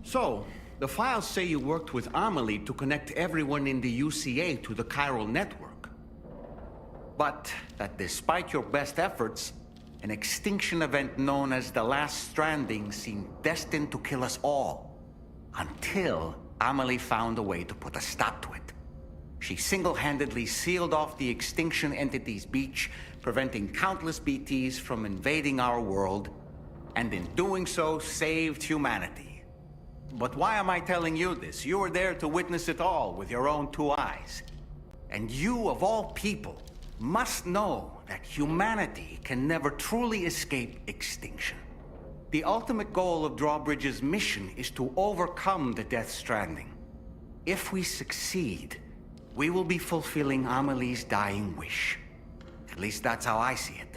So, the files say you worked with Amelie to connect everyone in the UCA to the chiral network. But that despite your best efforts, an extinction event known as the Last Stranding seemed destined to kill us all. Until Amelie found a way to put a stop to it. She single-handedly sealed off the extinction entity's beach, preventing countless BTs from invading our world, and in doing so, saved humanity. But why am I telling you this? You were there to witness it all with your own two eyes. And you, of all people, must know that humanity can never truly escape extinction. The ultimate goal of Drawbridge's mission is to overcome the Death Stranding. If we succeed, we will be fulfilling Amelie's dying wish. At least that's how I see it.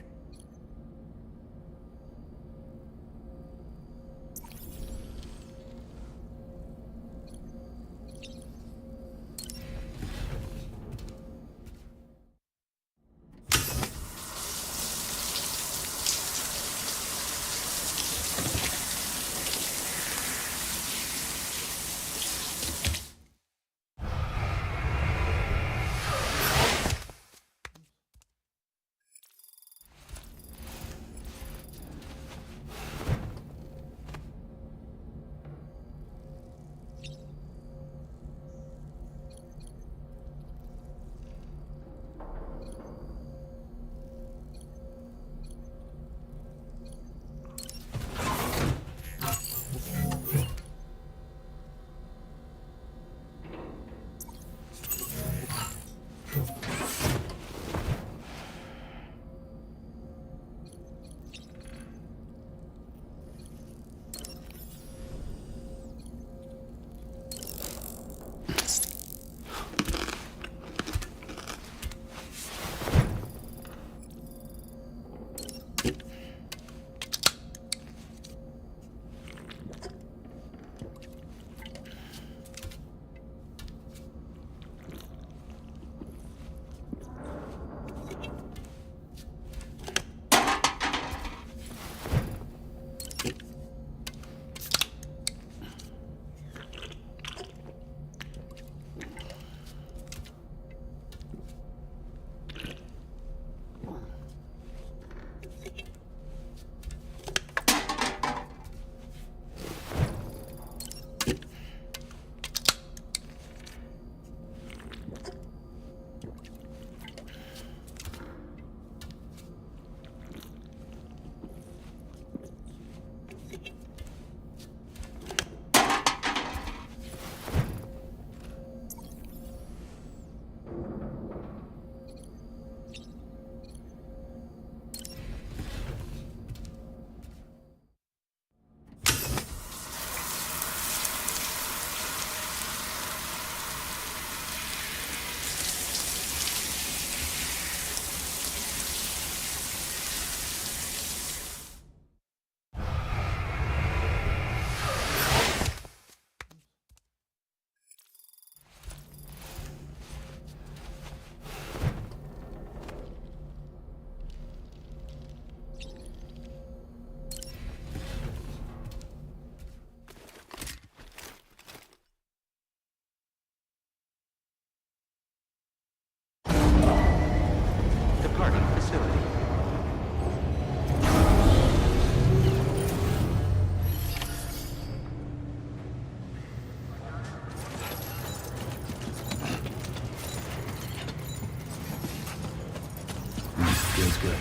Feels good.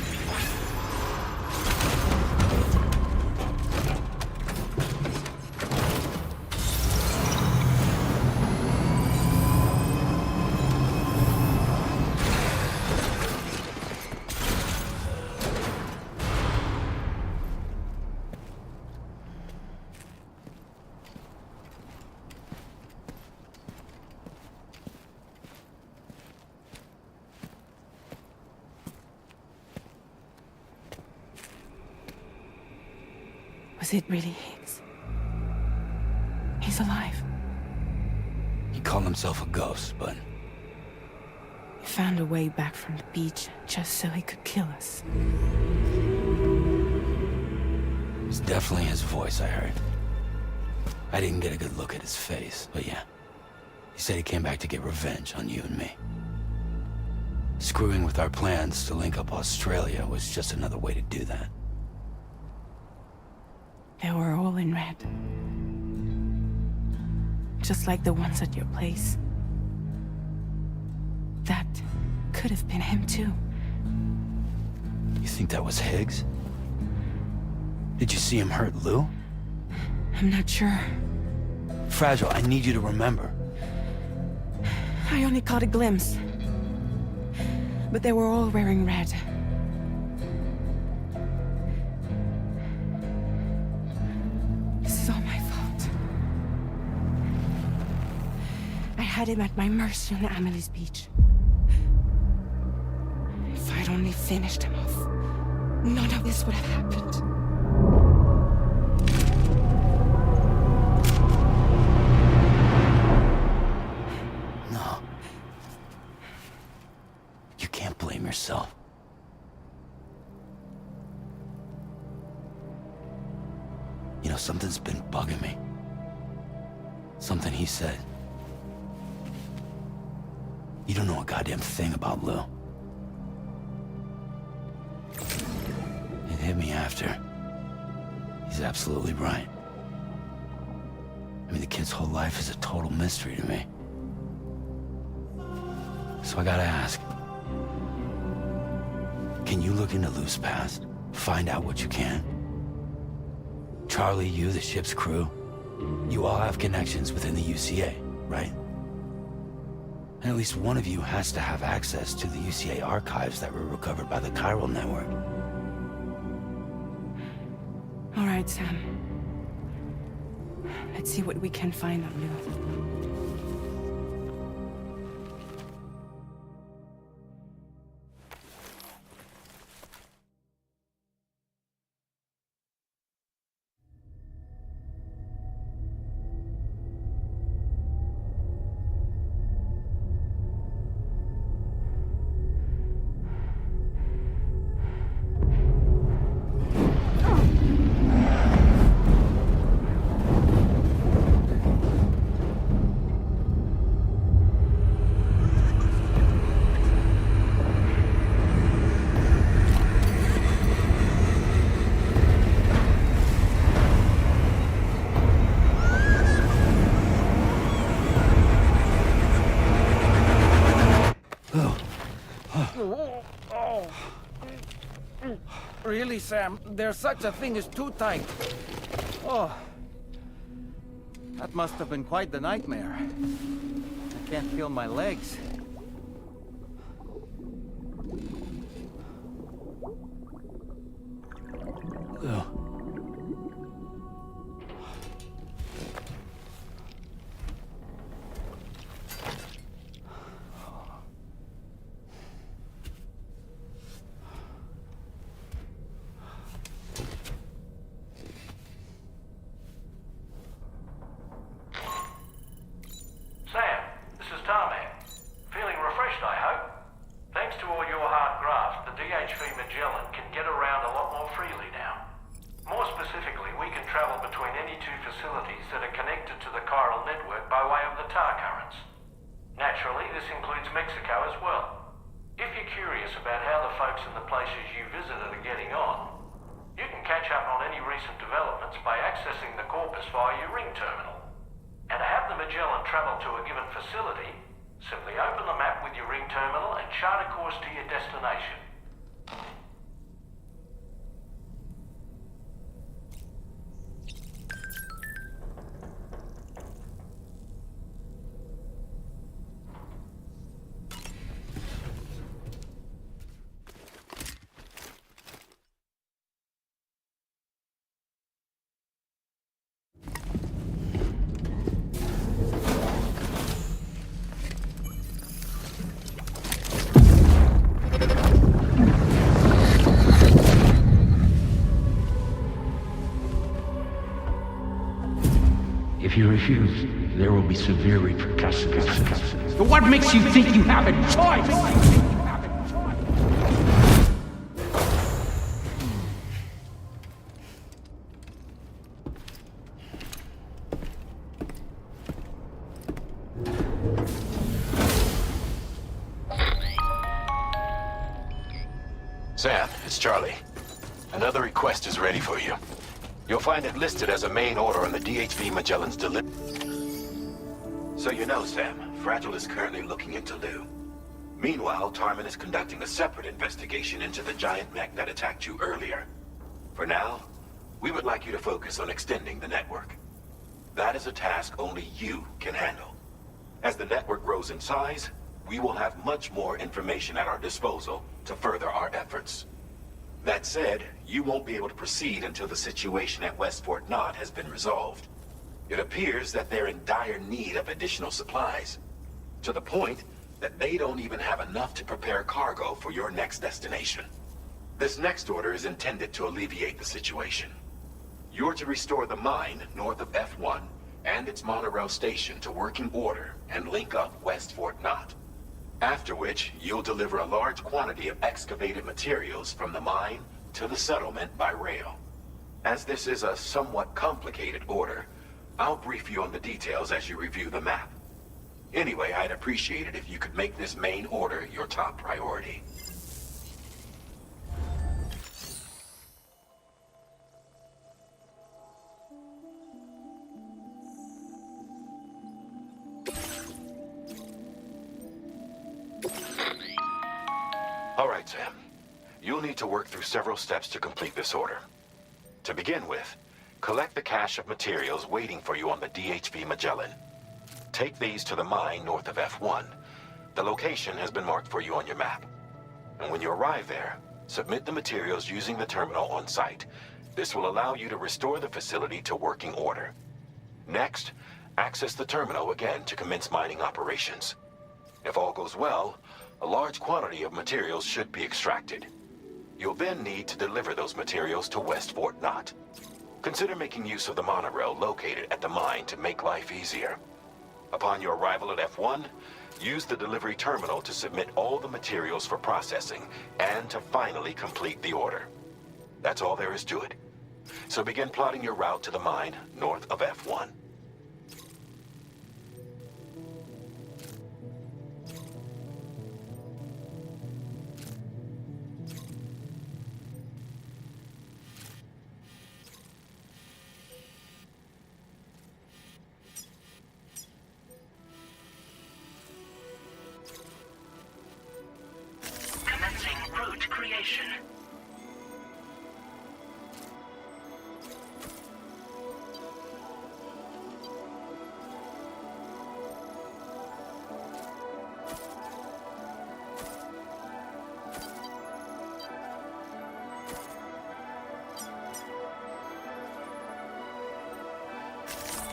Was it really Higgs? He's alive. He called himself a ghost, but He found a way back from the beach just so he could kill us. it's definitely his voice I heard. I didn't get a good look at his face, but yeah. He said he came back to get revenge on you and me. Screwing with our plans to link up Australia was just another way to do that. They were all in red. Just like the ones at your place. That could have been him too. You think that was Higgs? Did you see him hurt Lou? I'm not sure. Fragile, I need you to remember. I only caught a glimpse. But they were all wearing red. This is all my fault. I had him at my mercy on Amelie's beach. If I'd only finished him off, none of this would have happened. No. You can't blame yourself. You know, something's been bugging me. Something he said. You don't know a goddamn thing about Lou. It hit me after. He's absolutely right. I mean, the kid's whole life is a total mystery to me. So I gotta ask. Can you look into Lou's past? Find out what you can? Charlie, you, the ship's crew, you all have connections within the UCA, right? And at least one of you has to have access to the UCA archives that were recovered by the chiral network. All right, Sam. Let's see what we can find on Lou. Really, Sam? There's such a thing as too tight. Oh. That must have been quite the nightmare. I can't feel my legs. Lou. Sam, this is Tarman. Feeling refreshed, I hope? Thanks to all your hard graft, the DHV Magellan can get around a lot more freely now. More specifically, we can travel between any two facilities that are connected to the chiral network by way of the tar currents. Naturally, this includes Mexico as well. If you're curious about how the folks in the places you visited are getting on, you can catch up on any recent developments by accessing the corpus via your ring terminal. And to have the Magellan travel to a given facility, simply open the map with your ring terminal and chart a course to your destination. If you refuse, there will be severe repercussions. But what makes you think you have a choice? it's Charlie. Another request is ready for you. You'll find it listed as a main order on the DHV Magellan's delivery. So you know, Sam, Fragile is currently looking into Lou. Meanwhile, Tarman is conducting a separate investigation into the giant mech that attacked you earlier. For now, we would like you to focus on extending the network. That is a task only you can handle. As the network grows in size, we will have much more information at our disposal to further our efforts. That said, you won't be able to proceed until the situation at West Fort Knott has been resolved. It appears that they're in dire need of additional supplies, to the point that they don't even have enough to prepare cargo for your next destination. This next order is intended to alleviate the situation. You're to restore the mine north of F1 and its monorail station to working order and link up West Fort Knott. After which, you'll deliver a large quantity of excavated materials from the mine to the settlement by rail. As this is a somewhat complicated order, I'll brief you on the details as you review the map. Anyway, I'd appreciate it if you could make this main order your top priority. All right, Sam. You'll need to work through several steps to complete this order. To begin with, collect the cache of materials waiting for you on the DHV Magellan. Take these to the mine north of F1. The location has been marked for you on your map. And when you arrive there, submit the materials using the terminal on site. This will allow you to restore the facility to working order. Next, access the terminal again to commence mining operations. If all goes well, a large quantity of materials should be extracted. You'll then need to deliver those materials to West Fort Knott. Consider making use of the monorail located at the mine to make life easier. Upon your arrival at F1, use the delivery terminal to submit all the materials for processing and to finally complete the order. That's all there is to it. So begin plotting your route to the mine north of F1.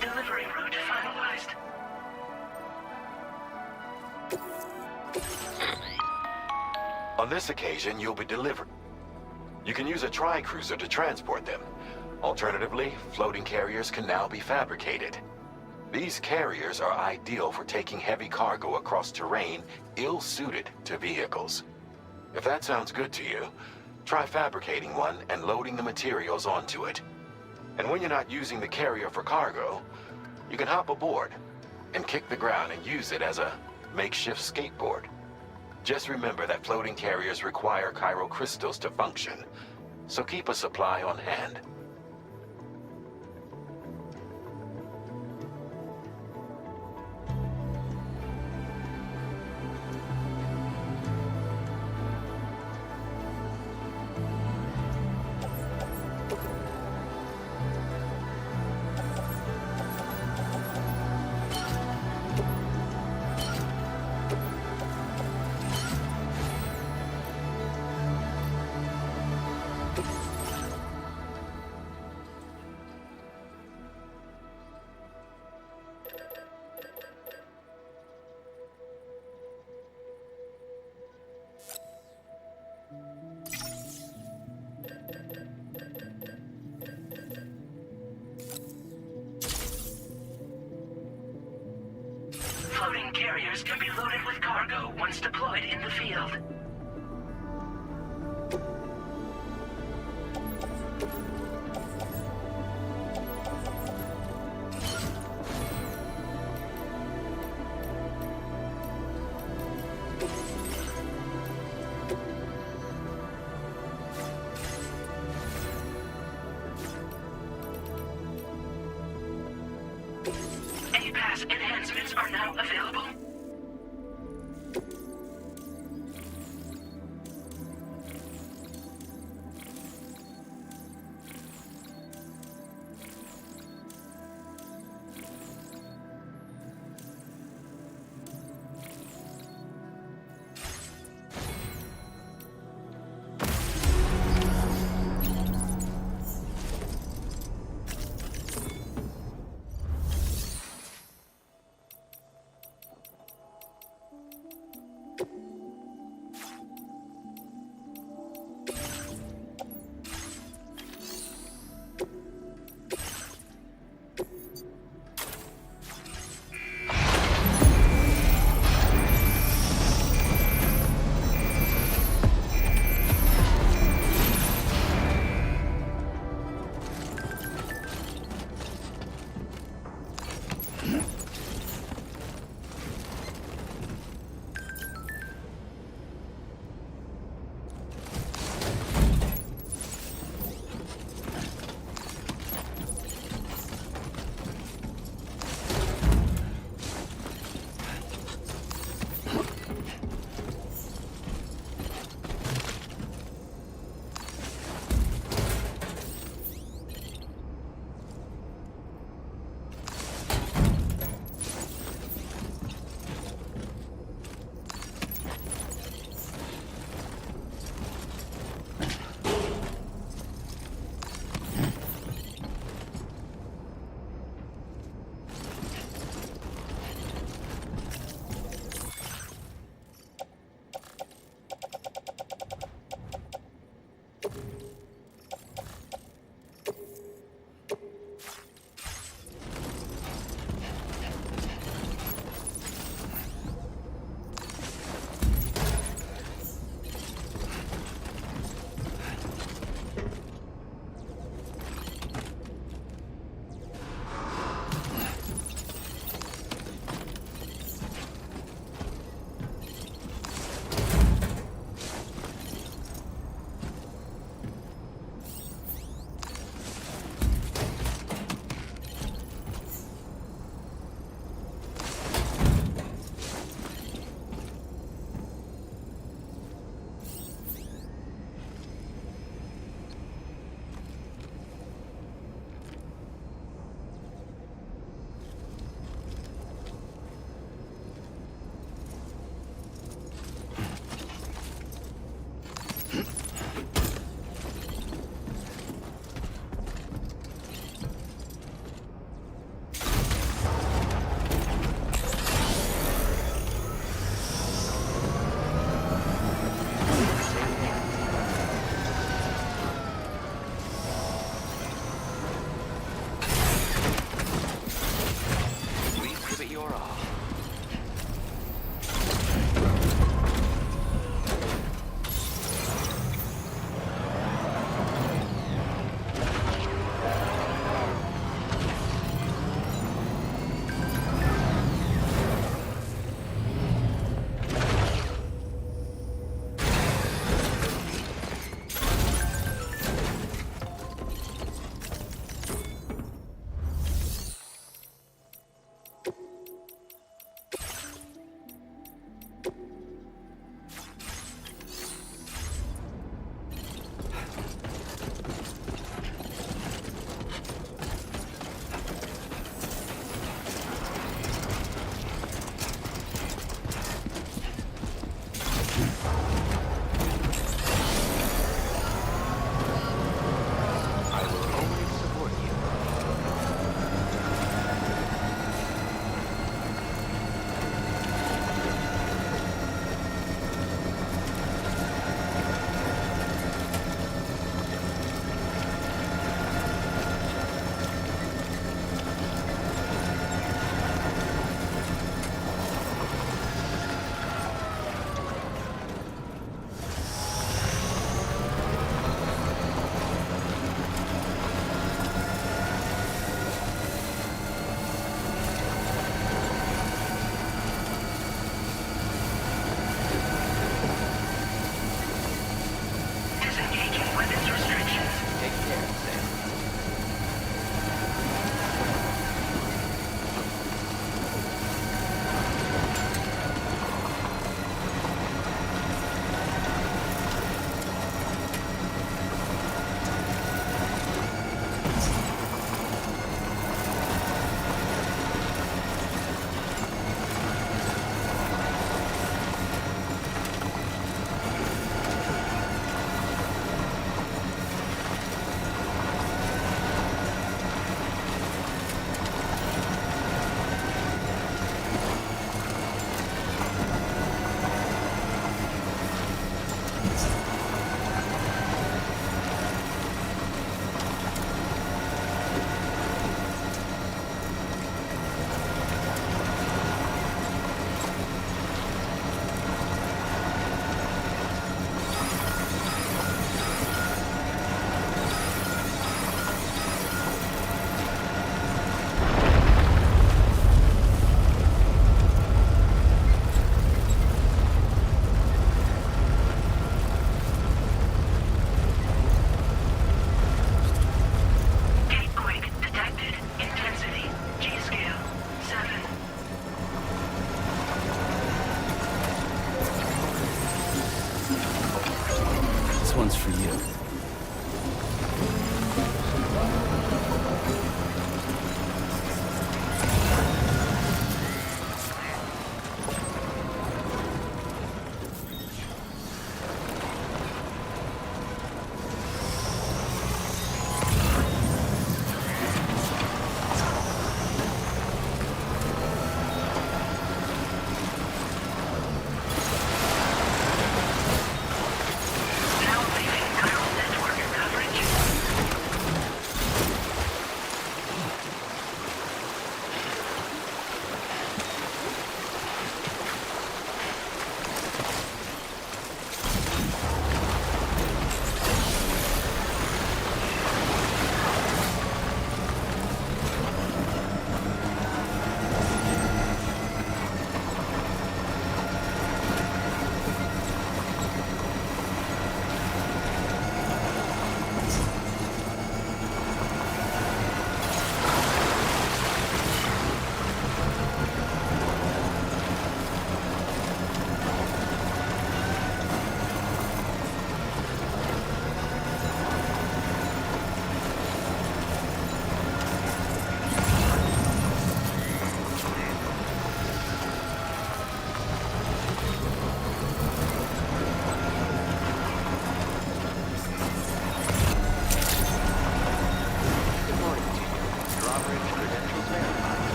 Delivery route finalized. On this occasion, you'll be delivered. You can use a tri-cruiser to transport them. Alternatively, floating carriers can now be fabricated. These carriers are ideal for taking heavy cargo across terrain ill-suited to vehicles. If that sounds good to you, try fabricating one and loading the materials onto it. And when you're not using the carrier for cargo, you can hop aboard and kick the ground and use it as a makeshift skateboard. Just remember that floating carriers require chiral crystals to function, so keep a supply on hand. Floating carriers can be loaded with cargo once deployed in the field. class enhancements are now available.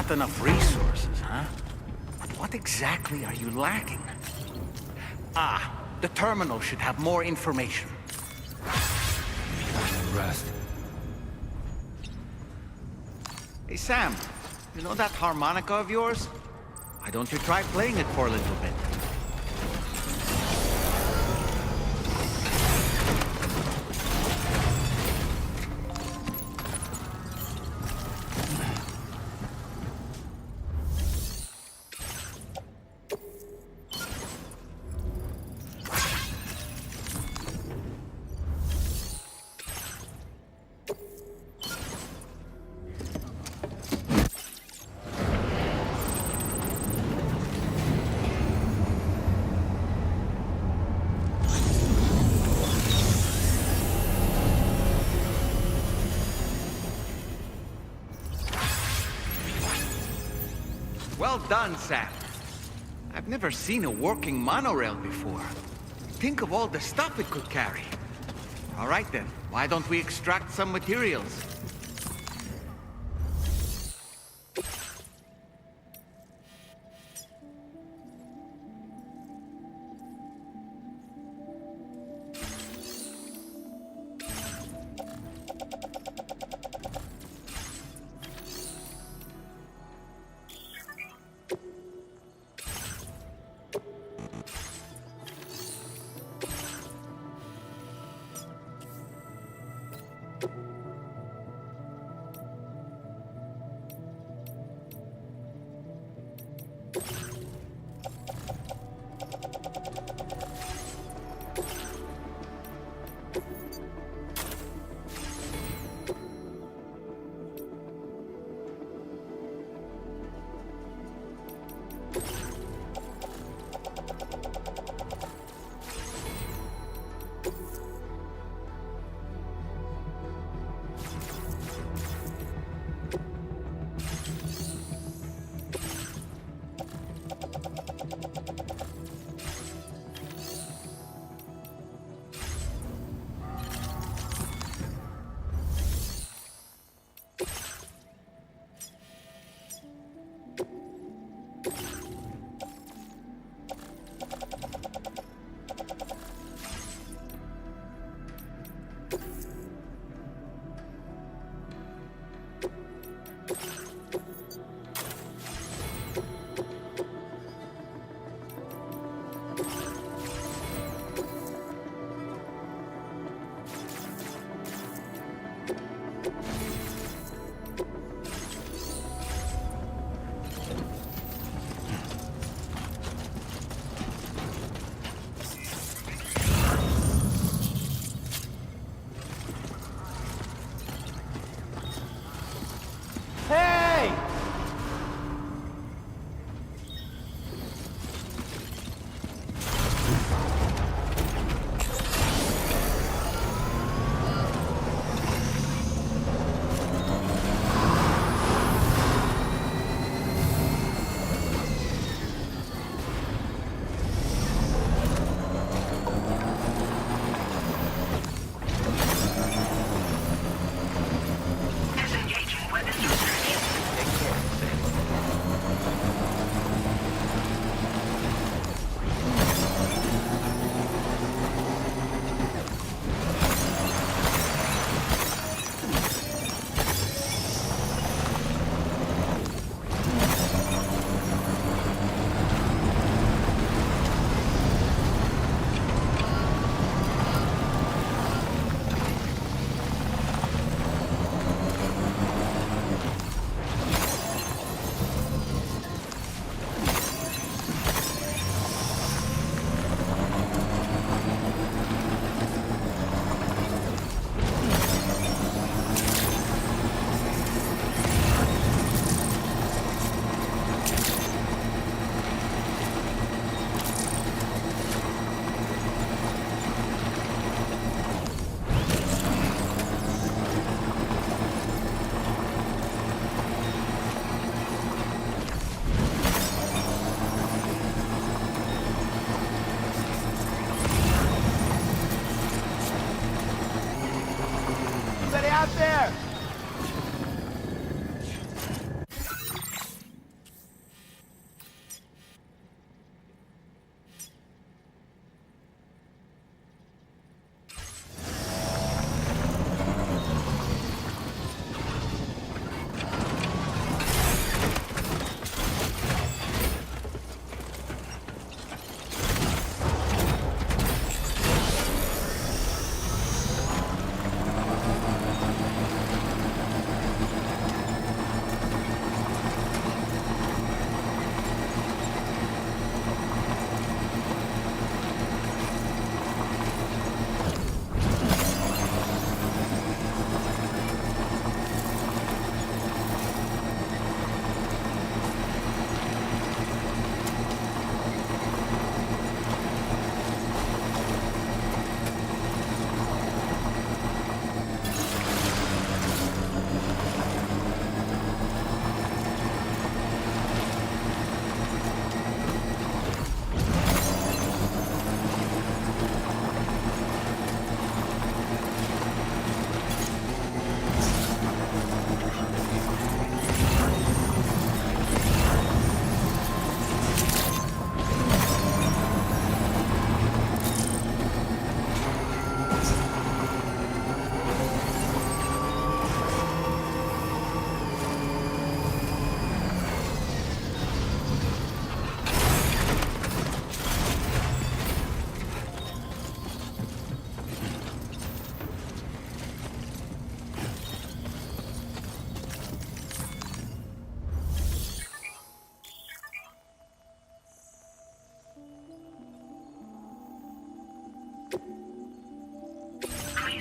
Not enough resources, huh? But what exactly are you lacking? Ah, the terminal should have more information. Rest. Hey, Sam, you know that harmonica of yours? Why don't you try playing it for a little bit? Well done, Sam. I've never seen a working monorail before. Think of all the stuff it could carry. All right then, why don't we extract some materials?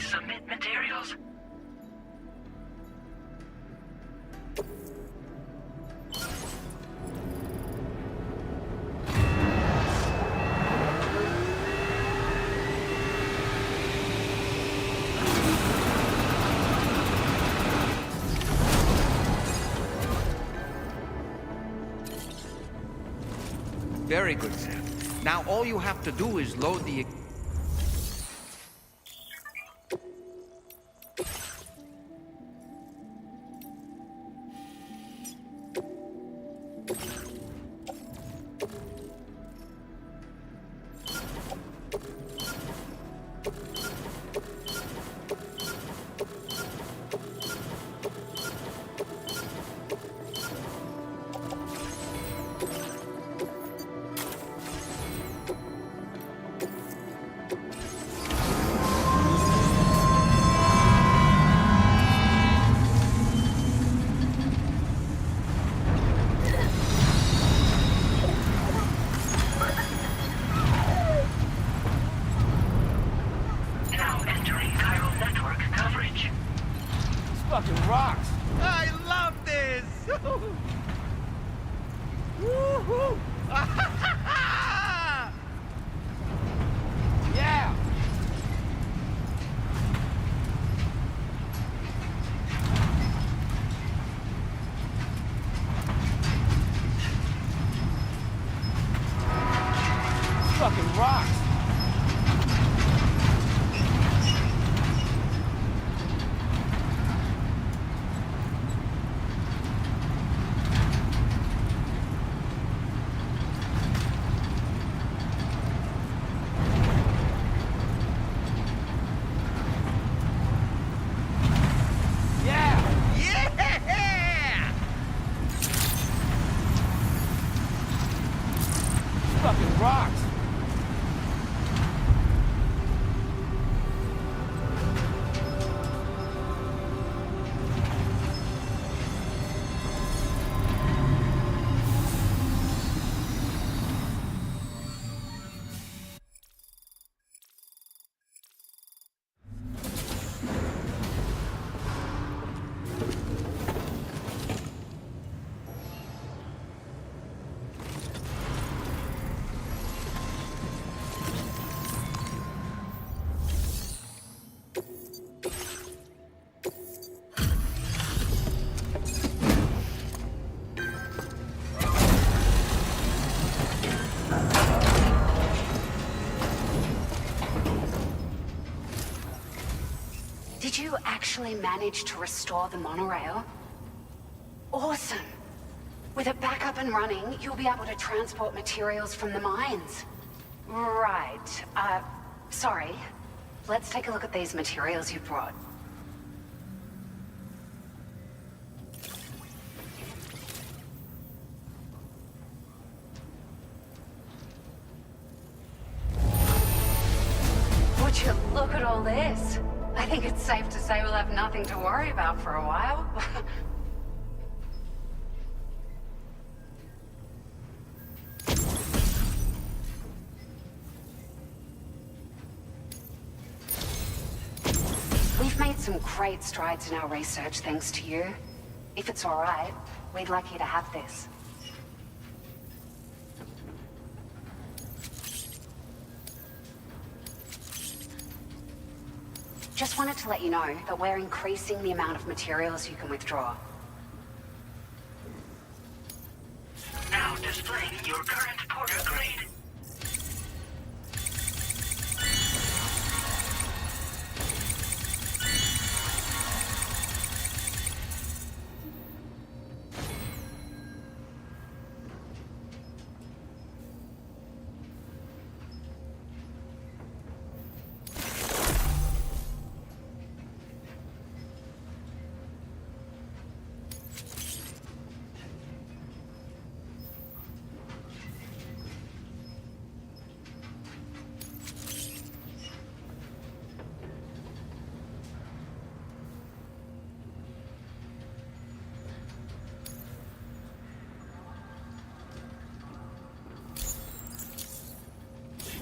submit materials. Very good, Sam. Now all you have to do is load the... Now entering chiral network coverage. This fucking rocks. I love this! Woohoo! Yeah! This fucking rocks. Yeah! Yeah! This fucking rocks. Did you actually manage to restore the monorail? Awesome! With it back up and running, you'll be able to transport materials from the mines. Right. Sorry. Let's take a look at these materials you brought. Would you look at all this? I think it's safe to say we'll have nothing to worry about for a while. We've made some great strides in our research thanks to you. If it's all right, we'd like you to have this. Just wanted to let you know that we're increasing the amount of materials you can withdraw. Now displaying your current porter grade.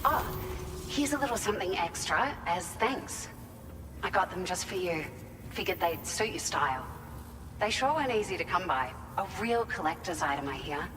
Oh, here's a little something extra as thanks. I got them just for you. Figured they'd suit your style. They sure weren't easy to come by. A real collector's item, I hear.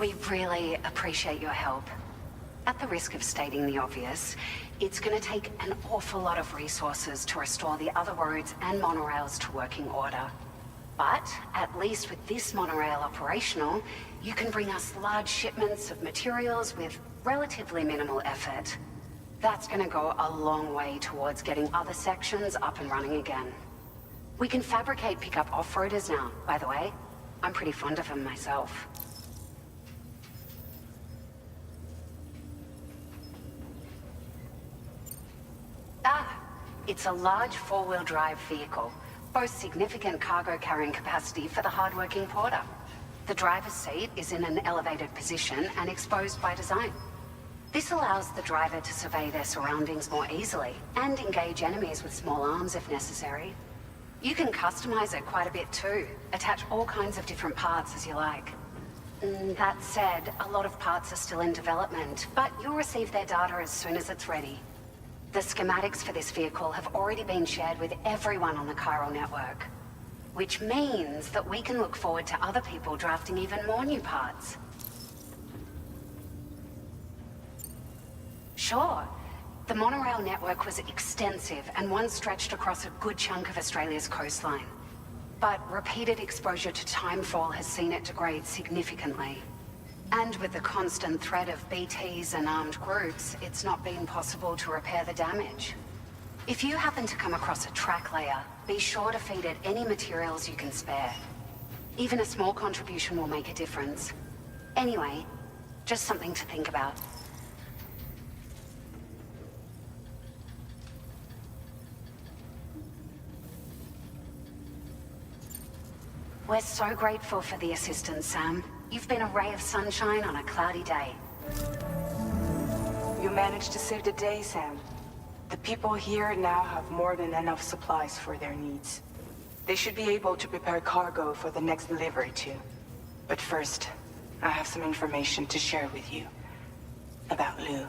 We really appreciate your help. At the risk of stating the obvious, it's gonna take an awful lot of resources to restore the other roads and monorails to working order. But at least with this monorail operational, you can bring us large shipments of materials with relatively minimal effort. That's gonna go a long way towards getting other sections up and running again. We can fabricate pickup off-roaders now, by the way. I'm pretty fond of them myself. It's a large four-wheel drive vehicle, boasts significant cargo carrying capacity for the hard-working porter. The driver's seat is in an elevated position and exposed by design. This allows the driver to survey their surroundings more easily and engage enemies with small arms if necessary. You can customize it quite a bit too, attach all kinds of different parts as you like. That said, a lot of parts are still in development, but you'll receive their data as soon as it's ready. The schematics for this vehicle have already been shared with everyone on the chiral network, which means that we can look forward to other people drafting even more new parts. Sure, the monorail network was extensive and once stretched across a good chunk of Australia's coastline. But repeated exposure to timefall has seen it degrade significantly. And with the constant threat of BTs and armed groups, it's not been possible to repair the damage. If you happen to come across a track layer, be sure to feed it any materials you can spare. Even a small contribution will make a difference. Anyway, just something to think about. We're so grateful for the assistance, Sam. You've been a ray of sunshine on a cloudy day. You managed to save the day, Sam. The people here now have more than enough supplies for their needs. They should be able to prepare cargo for the next delivery too. But first, I have some information to share with you. About Lou.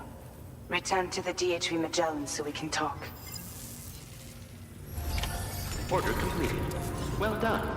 Return to the DHV Magellan so we can talk. Order completed. Well done.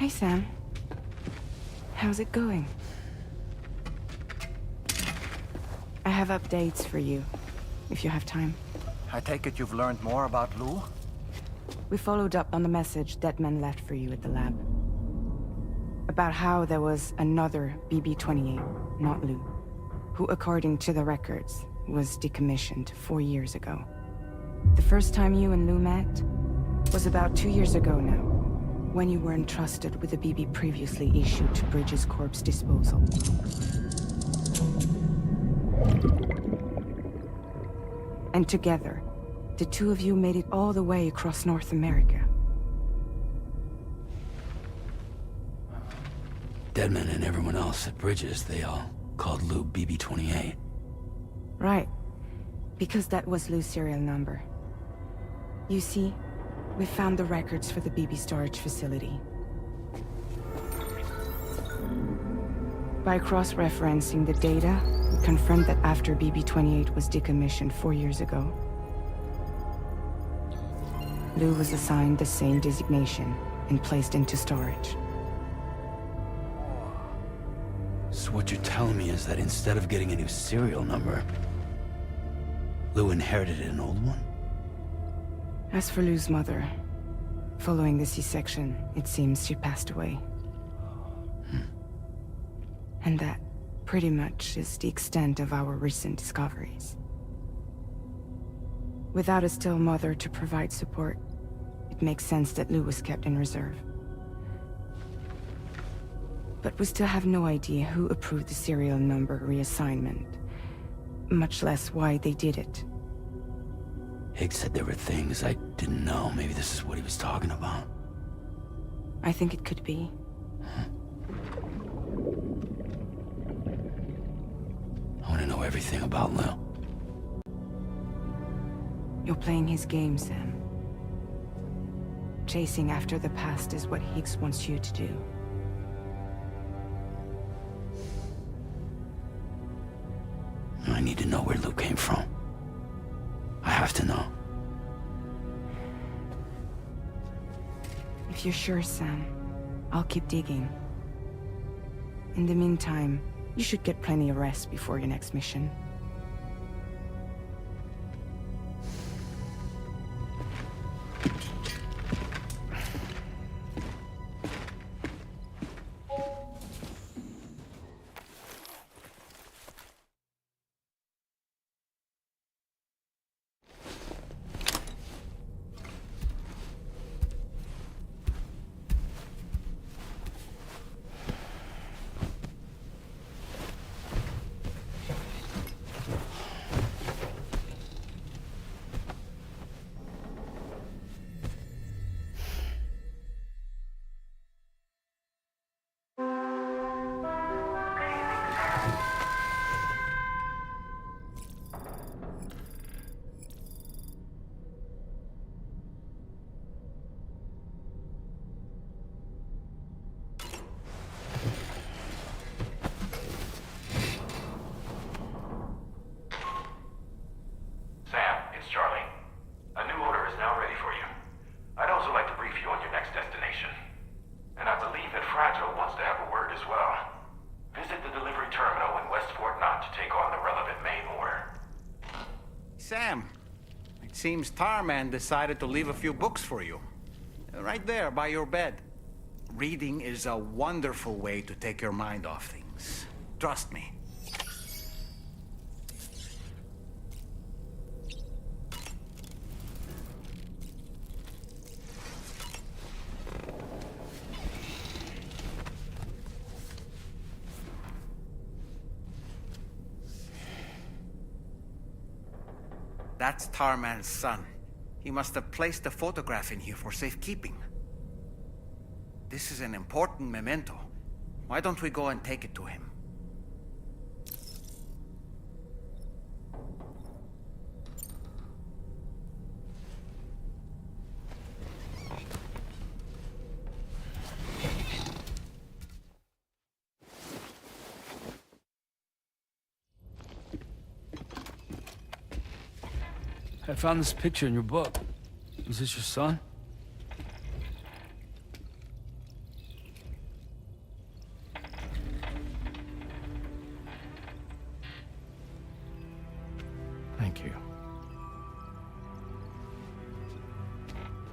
Hey, Sam. How's it going? I have updates for you, if you have time. I take it you've learned more about Lou? We followed up on the message Deadman left for you at the lab. About how there was another BB-28, not Lou, who, according to the records, was decommissioned 4 years ago. The first time you and Lou met was about 2 years ago now, when you were entrusted with the BB previously issued to Bridges Corp's disposal. And together, the two of you made it all the way across North America. Deadman and everyone else at Bridges, they all called Lou BB-28. Right. Because that was Lou's serial number. You see, we found the records for the BB storage facility. By cross-referencing the data, we confirmed that after BB-28 was decommissioned 4 years ago, Lou was assigned the same designation and placed into storage. So what you're telling me is that instead of getting a new serial number, Lou inherited an old one? As for Lou's mother, following the C-section, it seems she passed away. And that, pretty much, is the extent of our recent discoveries. Without a still mother to provide support, it makes sense that Lou was kept in reserve. But we still have no idea who approved the serial number reassignment, much less why they did it. Higgs said there were things I didn't know. Maybe this is what he was talking about. I think it could be. I want to know everything about Lou. You're playing his game, Sam. Chasing after the past is what Higgs wants you to do. I need to know where Lou came from. I have to know. If you're sure, Sam, I'll keep digging. In the meantime, you should get plenty of rest before your next mission. Sam, it seems Tarman decided to leave a few books for you. Right there, by your bed. Reading is a wonderful way to take your mind off things. Trust me. That's Tarman's son. He must have placed a photograph in here for safekeeping. This is an important memento. Why don't we go and take it to him? I found this picture in your book. Is this your son?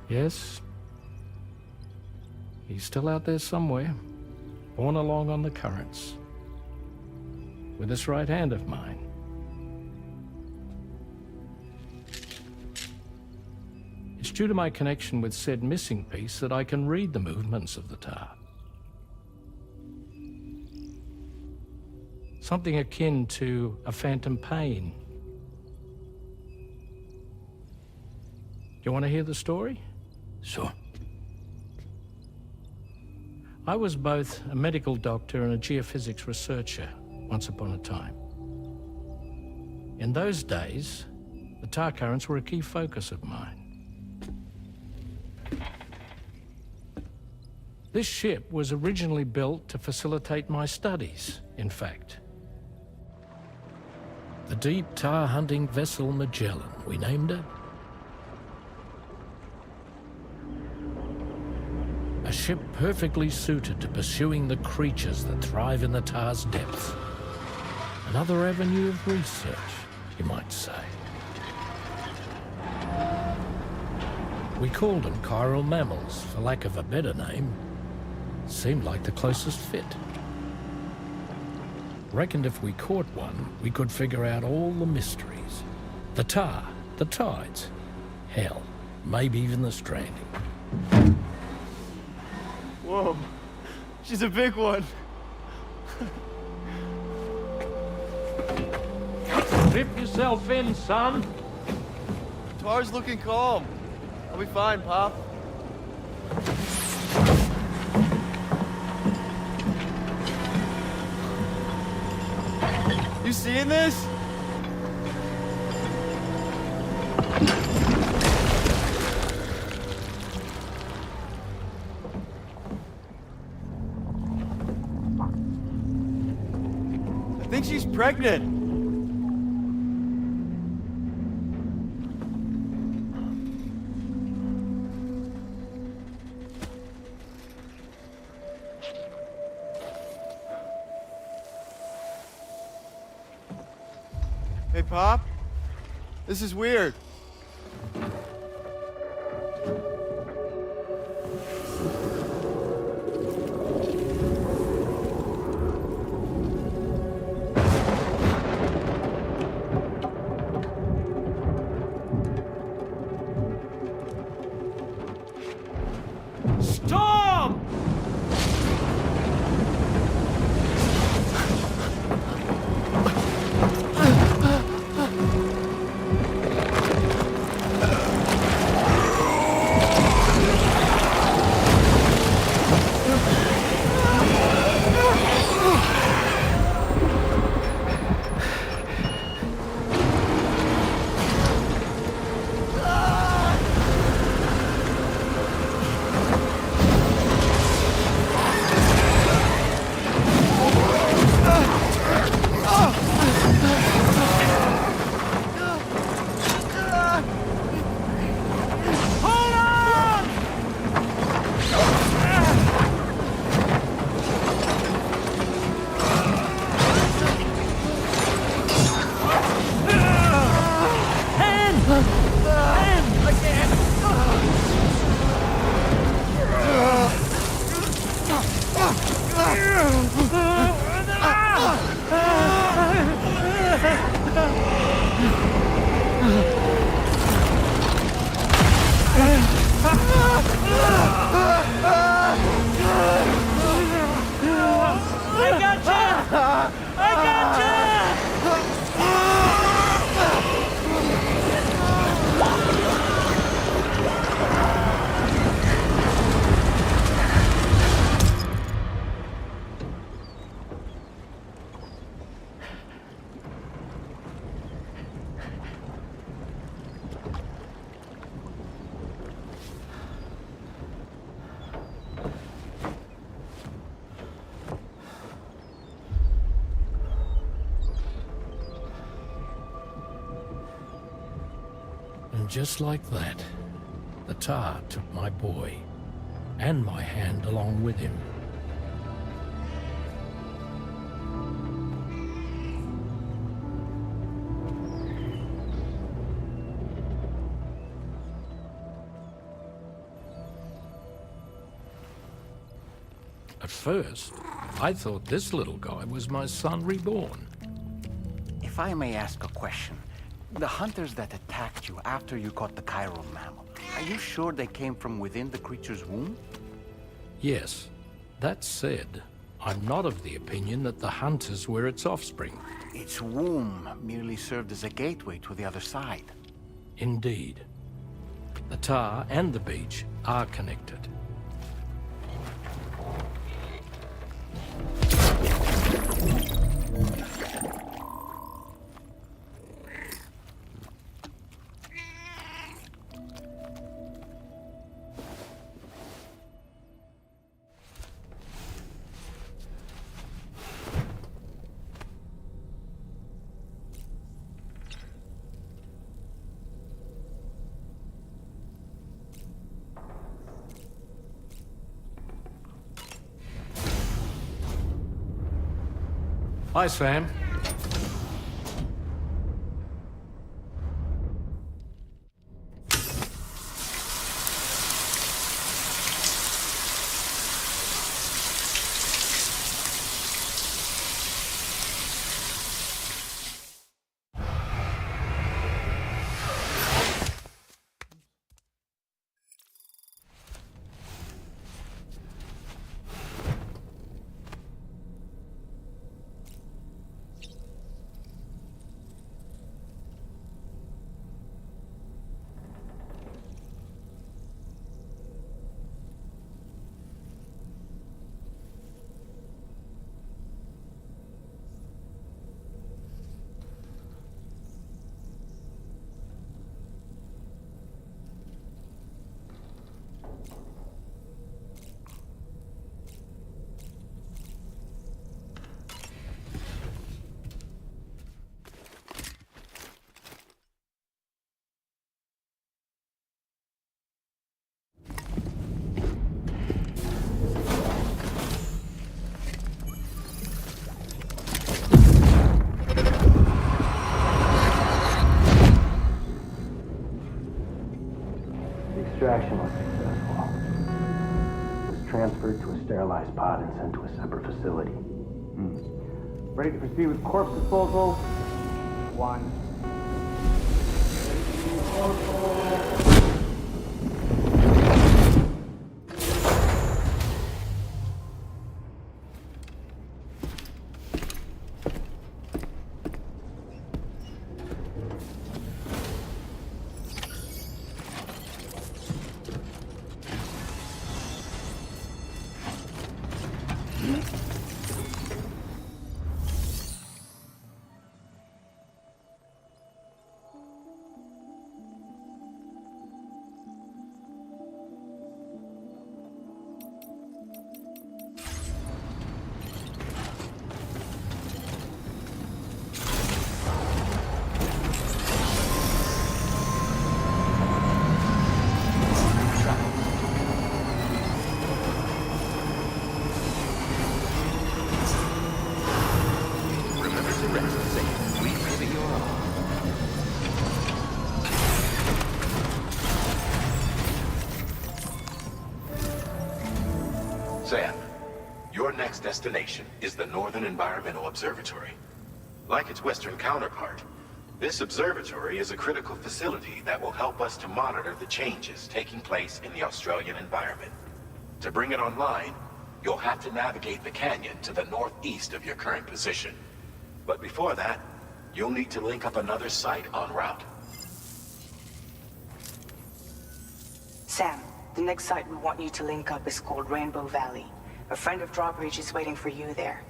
Yes. He's still out there somewhere, borne along on the currents, with this right hand of mine. It's due to my connection with said missing piece that I can read the movements of the tar. Something akin to a phantom pain. Do you want to hear the story? Sure. I was both a medical doctor and a geophysics researcher once upon a time. In those days, the tar currents were a key focus of mine. This ship was originally built to facilitate my studies, in fact. The deep tar hunting vessel Magellan, we named it. A ship perfectly suited to pursuing the creatures that thrive in the tar's depths. Another avenue of research, you might say. We called them chiral mammals, for lack of a better name. Seemed like the closest fit. Reckoned if we caught one, we could figure out all the mysteries. The tar, the tides, hell, maybe even the stranding. Whoa, she's a big one. Strip yourself in, son. Tar's looking calm. I'll be fine, Pop. You seeing this? I think she's pregnant. Hey, Pop. This is weird. Storm! And just like that, the tar took my boy, and my hand along with him. At first, I thought this little guy was my son reborn. If I may ask a question, the hunters that attacked you after you caught the chiral mammal, are you sure they came from within the creature's womb? Yes. That said, I'm not of the opinion that the hunters were its offspring. Its womb merely served as a gateway to the other side. Indeed. The tar and the beach are connected. Hi, Sam. Extraction was successful. It was transferred to a sterilized pod and sent to a separate facility. Ready to proceed with corpse disposal? 1. Sam, your next destination is the Northern Environmental Observatory. Like its Western counterpart, this observatory is a critical facility that will help us to monitor the changes taking place in the Australian environment. To bring it online, you'll have to navigate the canyon to the northeast of your current position. But before that, you'll need to link up another site en route. Sam, the next site we want you to link up is called Rainbow Valley. A friend of Drawbridge is waiting for you there.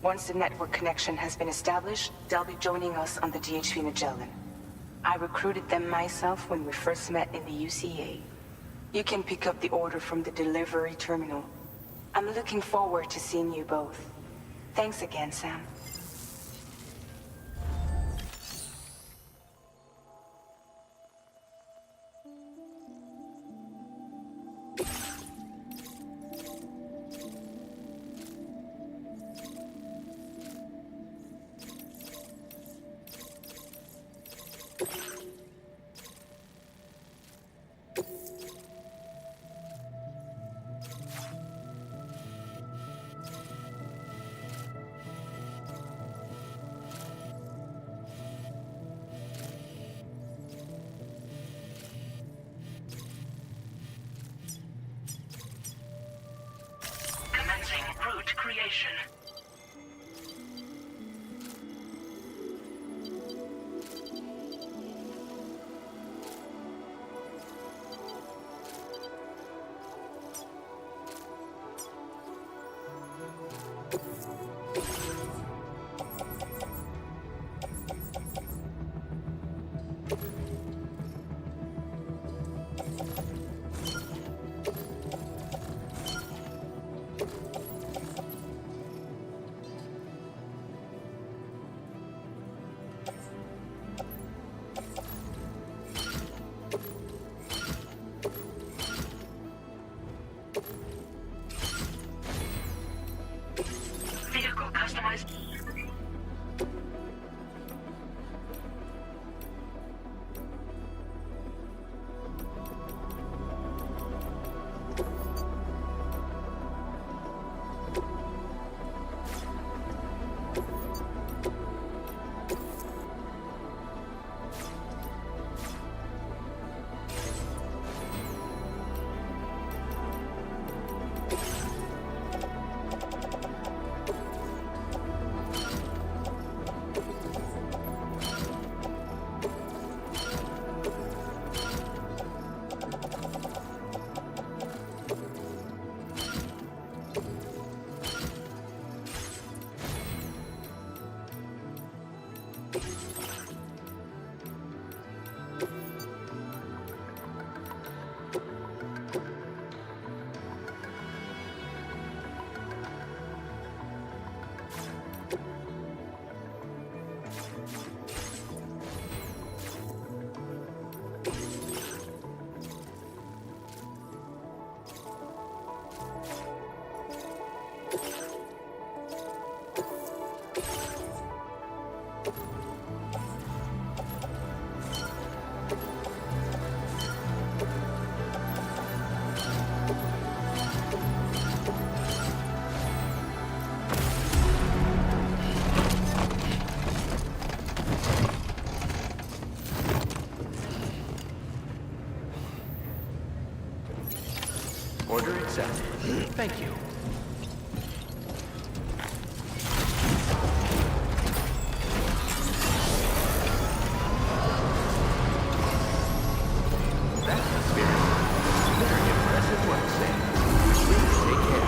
Once the network connection has been established, they'll be joining us on the DHV Magellan. I recruited them myself when we first met in the UCA. You can pick up the order from the delivery terminal. I'm looking forward to seeing you both. Thanks again, Sam. creation. Vehicle customized. Order accepted. Thank you. That was very impressive work, Sam. Please take care.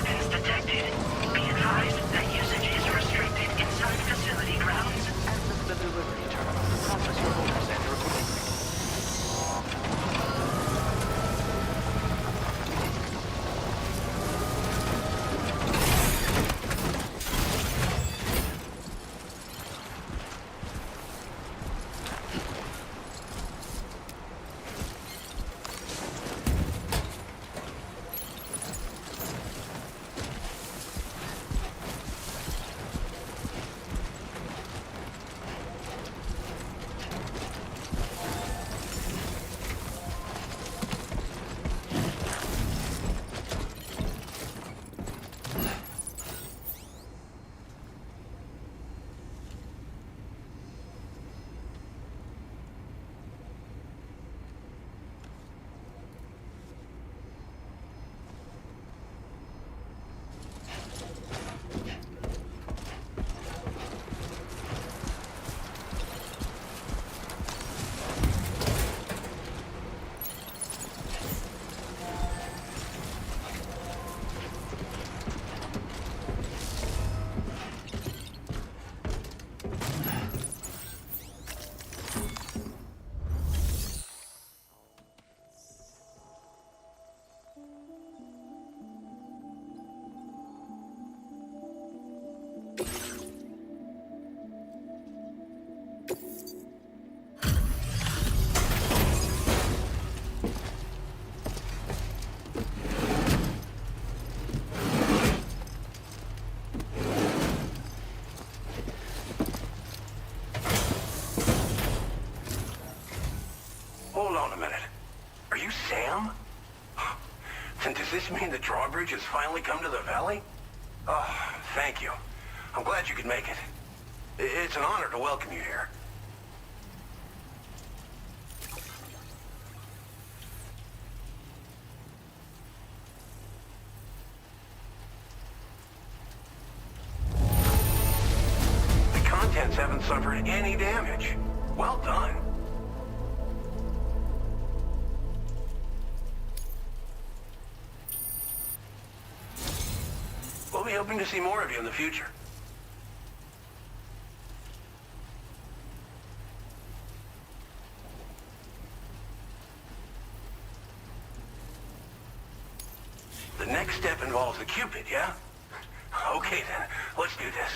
weapons detected. Be advised that usage is restricted inside facility grounds. Access the delivery terminal. Process your orders and report. Hold on a minute. Are you Sam? Then does this mean the drawbridge has finally come to the valley? Oh, thank you. I'm glad you could make it. It's an honor to welcome you here. The contents haven't suffered any damage. Well done. We'll be hoping to see more of you in the future. The next step involves the Cupid, yeah? Okay then, let's do this.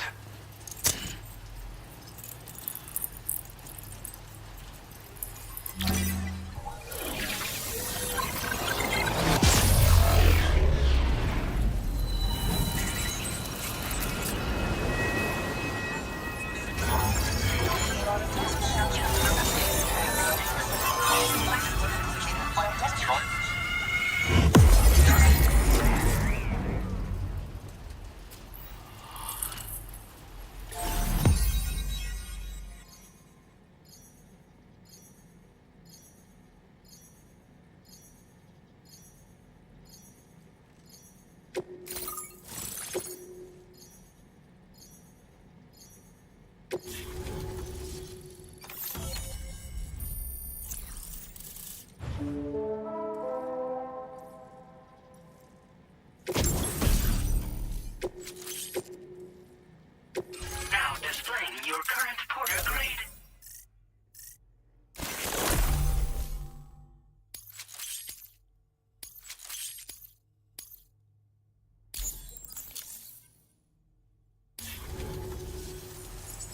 Now displaying your current porter grade.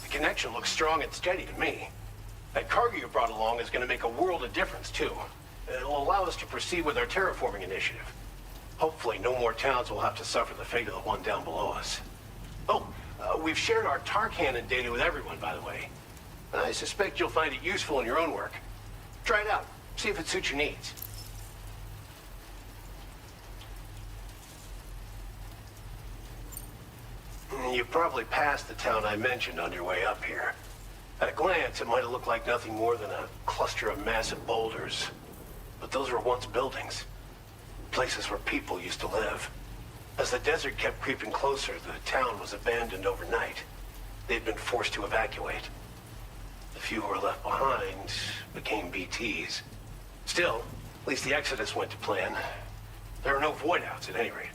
The connection looks strong and steady to me. That cargo you brought along is going to make a world of difference, too. It'll allow us to proceed with our terraforming initiative. Hopefully, no more towns will have to suffer the fate of the one down below us. Oh, we've shared our tar cannon data with everyone, by the way. I suspect you'll find it useful in your own work. Try it out. See if it suits your needs. You probably passed the town I mentioned on your way up here. At a glance, it might have looked like nothing more than a cluster of massive boulders. But those were once buildings. Places where people used to live. As the desert kept creeping closer, the town was abandoned overnight. They'd been forced to evacuate. The few who were left behind became BTs. Still, at least the exodus went to plan. There are no void outs at any rate.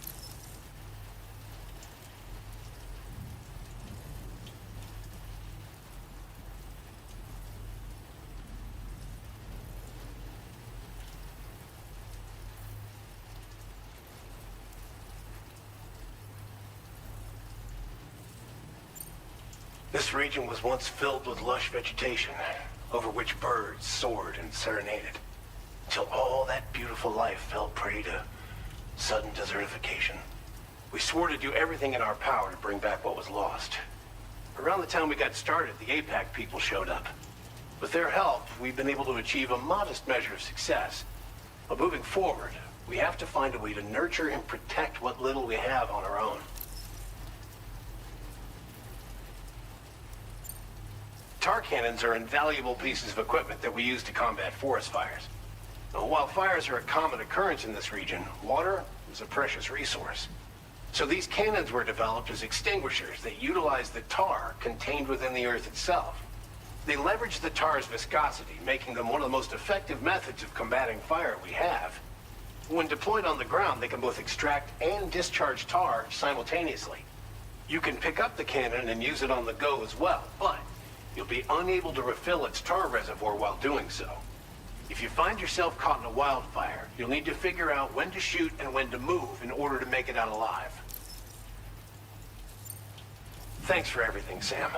This region was once filled with lush vegetation, over which birds soared and serenaded, until all that beautiful life fell prey to sudden desertification. We swore to do everything in our power to bring back what was lost. Around the time we got started, the APAC people showed up. With their help, we've been able to achieve a modest measure of success. But moving forward, we have to find a way to nurture and protect what little we have on our own. Tar cannons are invaluable pieces of equipment that we use to combat forest fires. Now, while fires are a common occurrence in this region, water is a precious resource. So these cannons were developed as extinguishers that utilize the tar contained within the earth itself. They leverage the tar's viscosity, making them one of the most effective methods of combating fire we have. When deployed on the ground, they can both extract and discharge tar simultaneously. You can pick up the cannon and use it on the go as well, but you'll be unable to refill its tar reservoir while doing so. If you find yourself caught in a wildfire, you'll need to figure out when to shoot and when to move in order to make it out alive. Thanks for everything, Sam.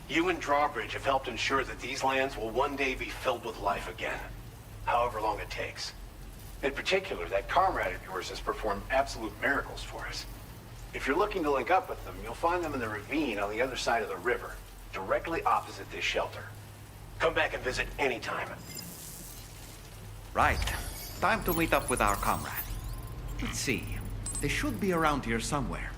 You and Drawbridge have helped ensure that these lands will one day be filled with life again, however long it takes. In particular, that comrade of yours has performed absolute miracles for us. If you're looking to link up with them, you'll find them in the ravine on the other side of the river, directly opposite this shelter. Come back and visit anytime. Right. Time to meet up with our comrade. Let's see. They should be around here somewhere.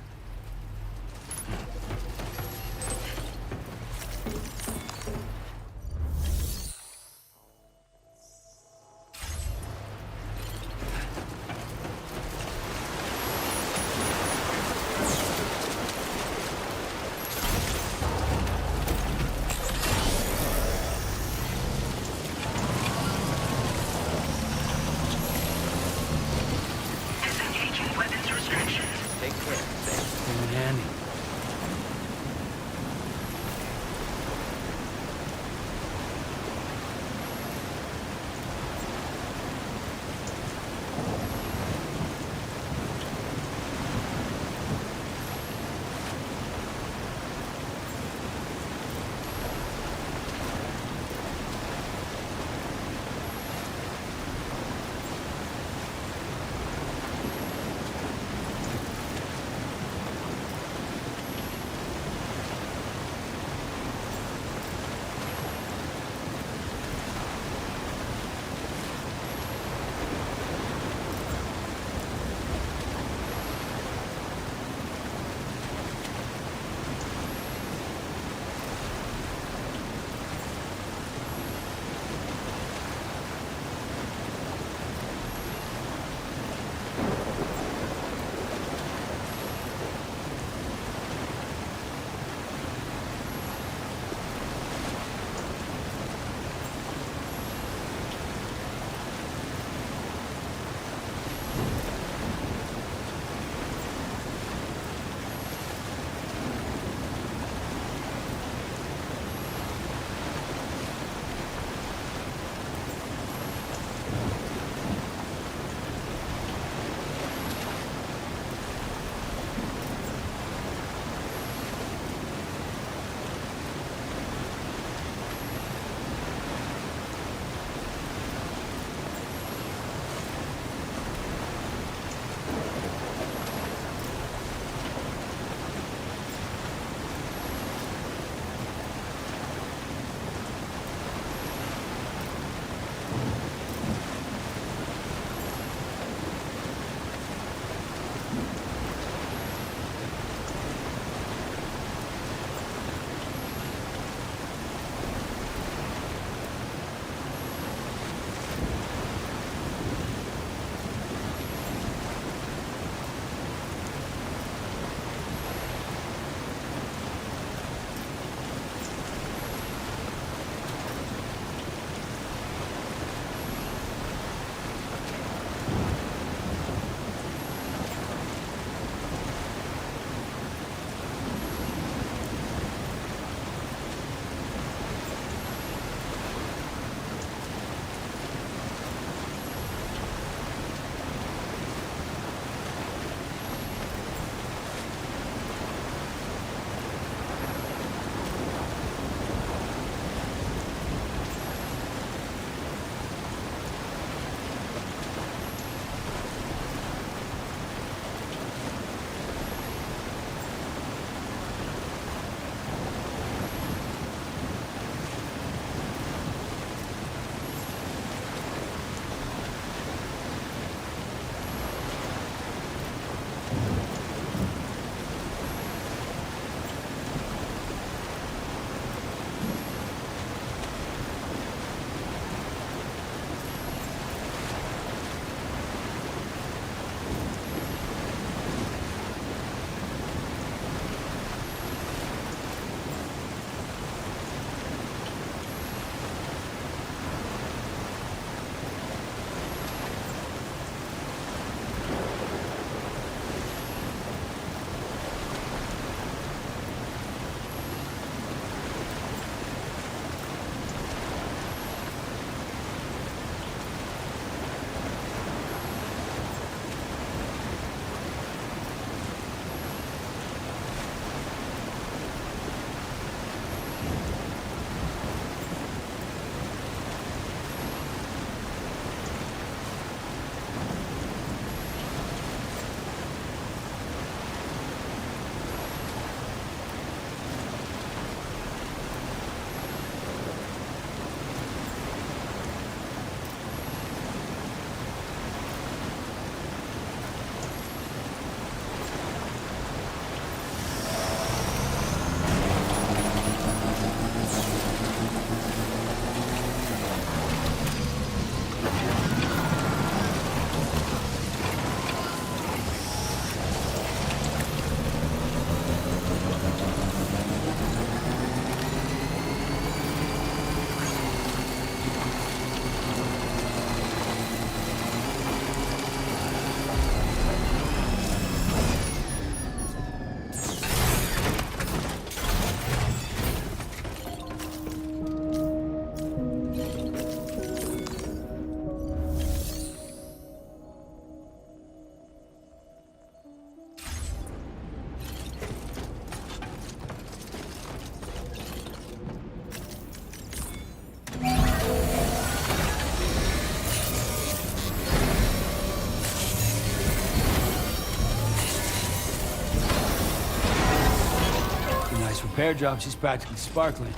repair job, she's practically sparkling.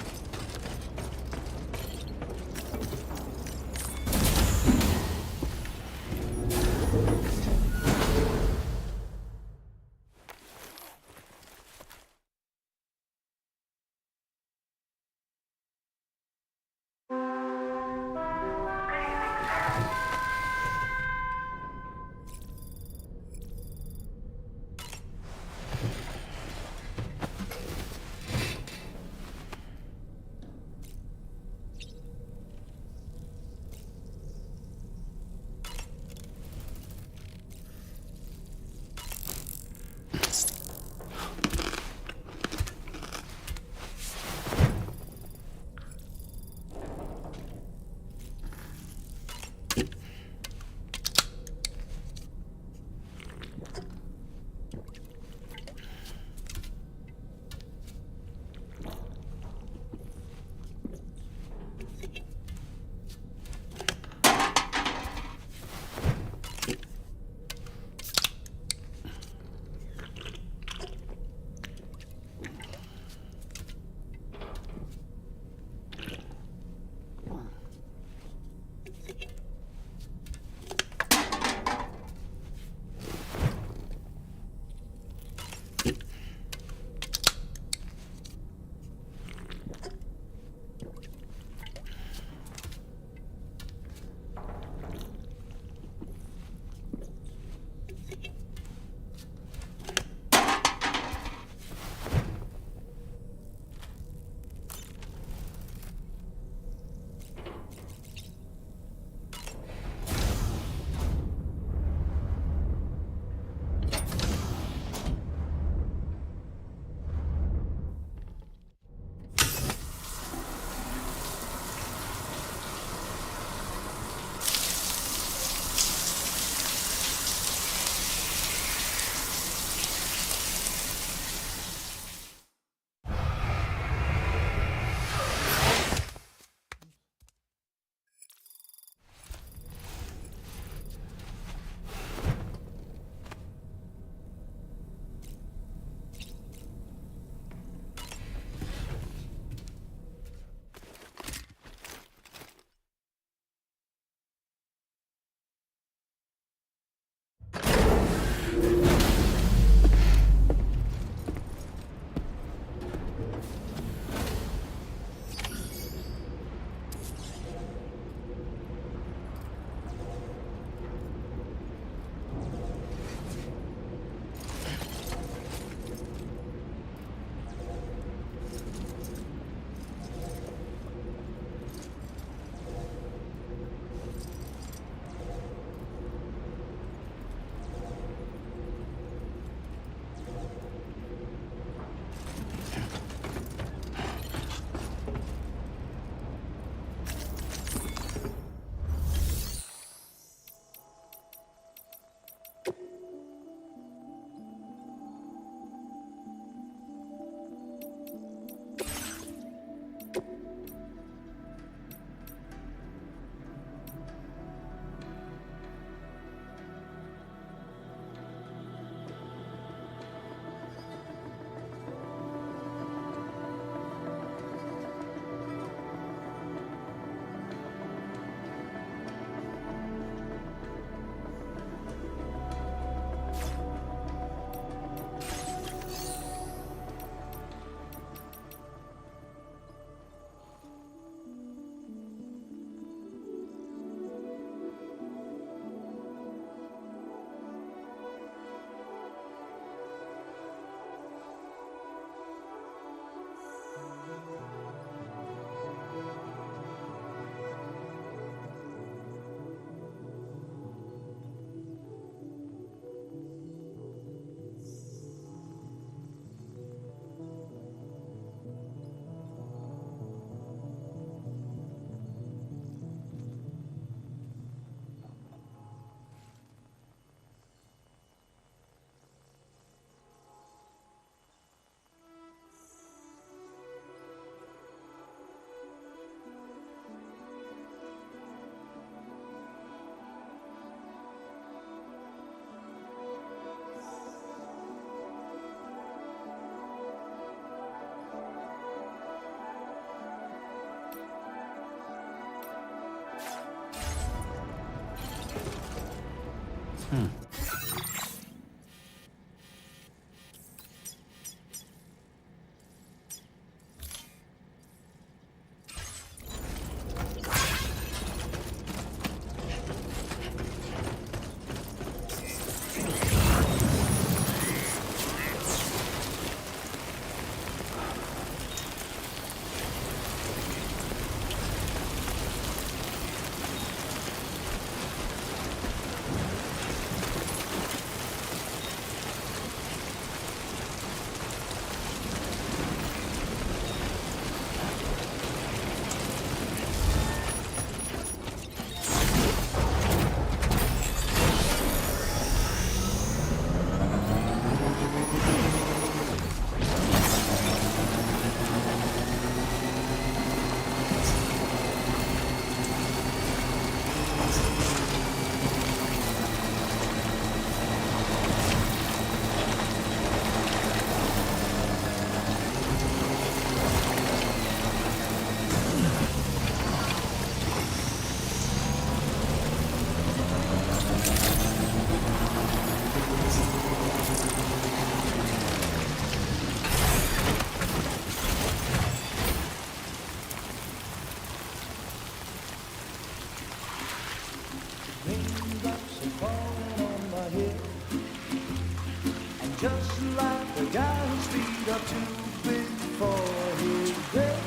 Just like the guy whose feet are too big for his bed.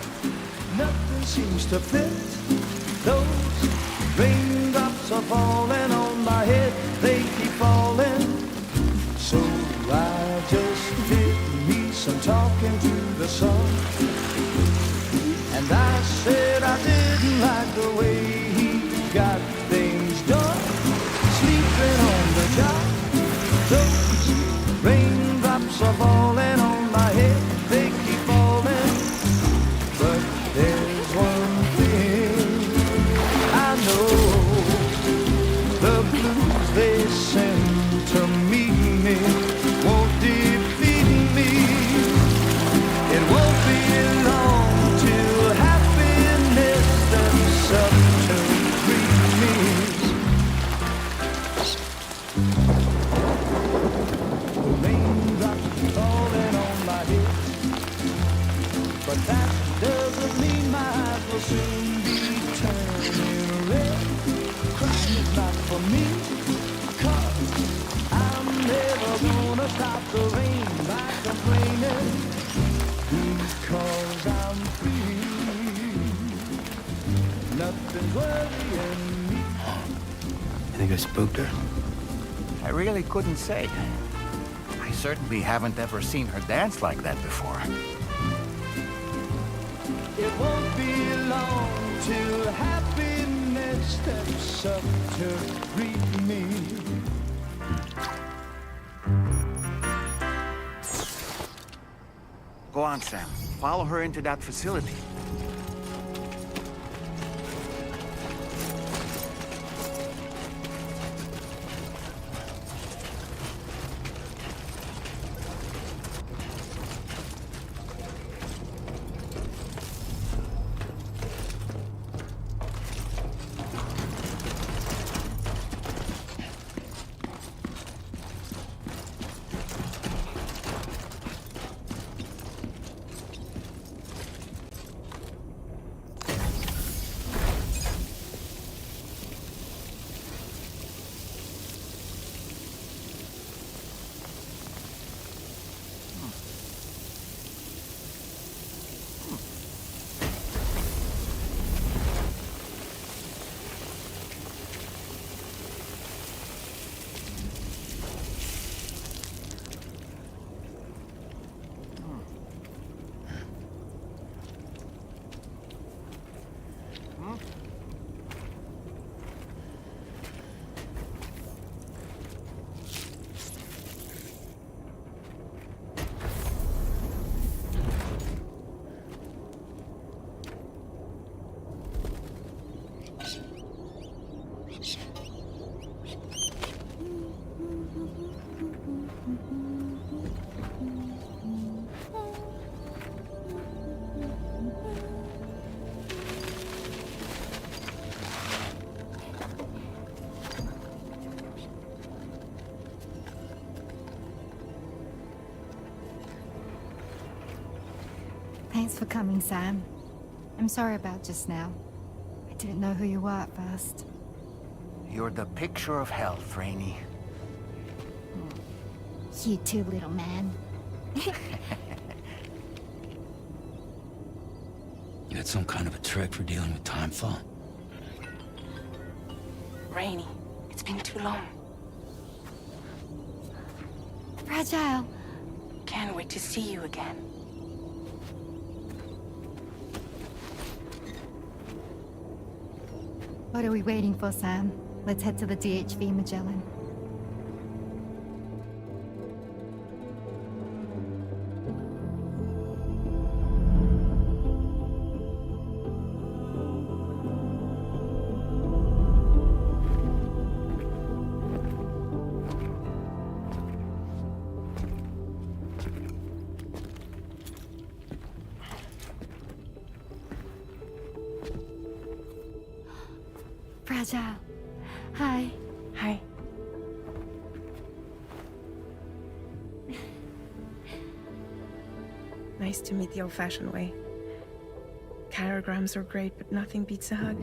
Nothing seems to fit. Those raindrops are falling on my head. They keep falling. So I just did me some talking to the sun. And I said I didn't like the way he got things done. Sleeping on the job. Those raindrops are falling on my head, they keep falling. But there's one thing I know, the blues they send to meet me won't defeat me. It won't be long till happiness steps up to greet me. Falling on my head, but that doesn't mean my eyes will soon be turning red. Crying is not for me, 'cause I'm never gonna stop the rain by complaining, because I'm free. Nothing's worrying me. You think I spooked her? I really couldn't say. I certainly haven't ever seen her dance like that before. It won't be long till happiness steps up to greet me. Go on, Sam. Follow her into that facility. Thanks for coming, Sam. I'm sorry about just now. I didn't know who you were at first. You're the picture of health, Rainey. You too, little man. You had some kind of a trick for dealing with timefall? Rainey, it's been too long. Fragile. Can't wait to see you again. What are we waiting for, Sam? Let's head to the DHV Magellan. Fragile. Hi. Hi. Nice to meet the old-fashioned way. Chirograms are great, but nothing beats a hug.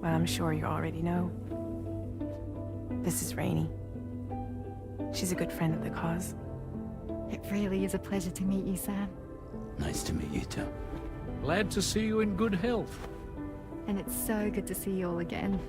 Well, I'm sure you already know. This is Rainey. She's a good friend of the cause. It really is a pleasure to meet you, Sam. Nice to meet you too. Glad to see you in good health. And it's so good to see you all again.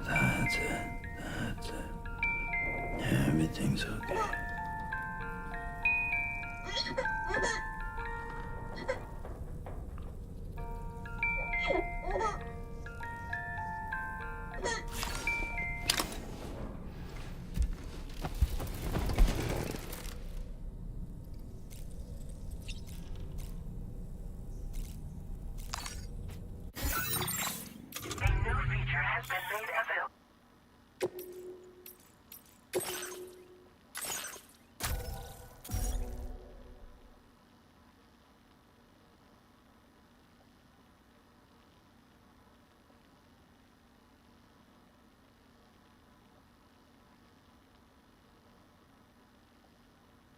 That's it. Everything's okay.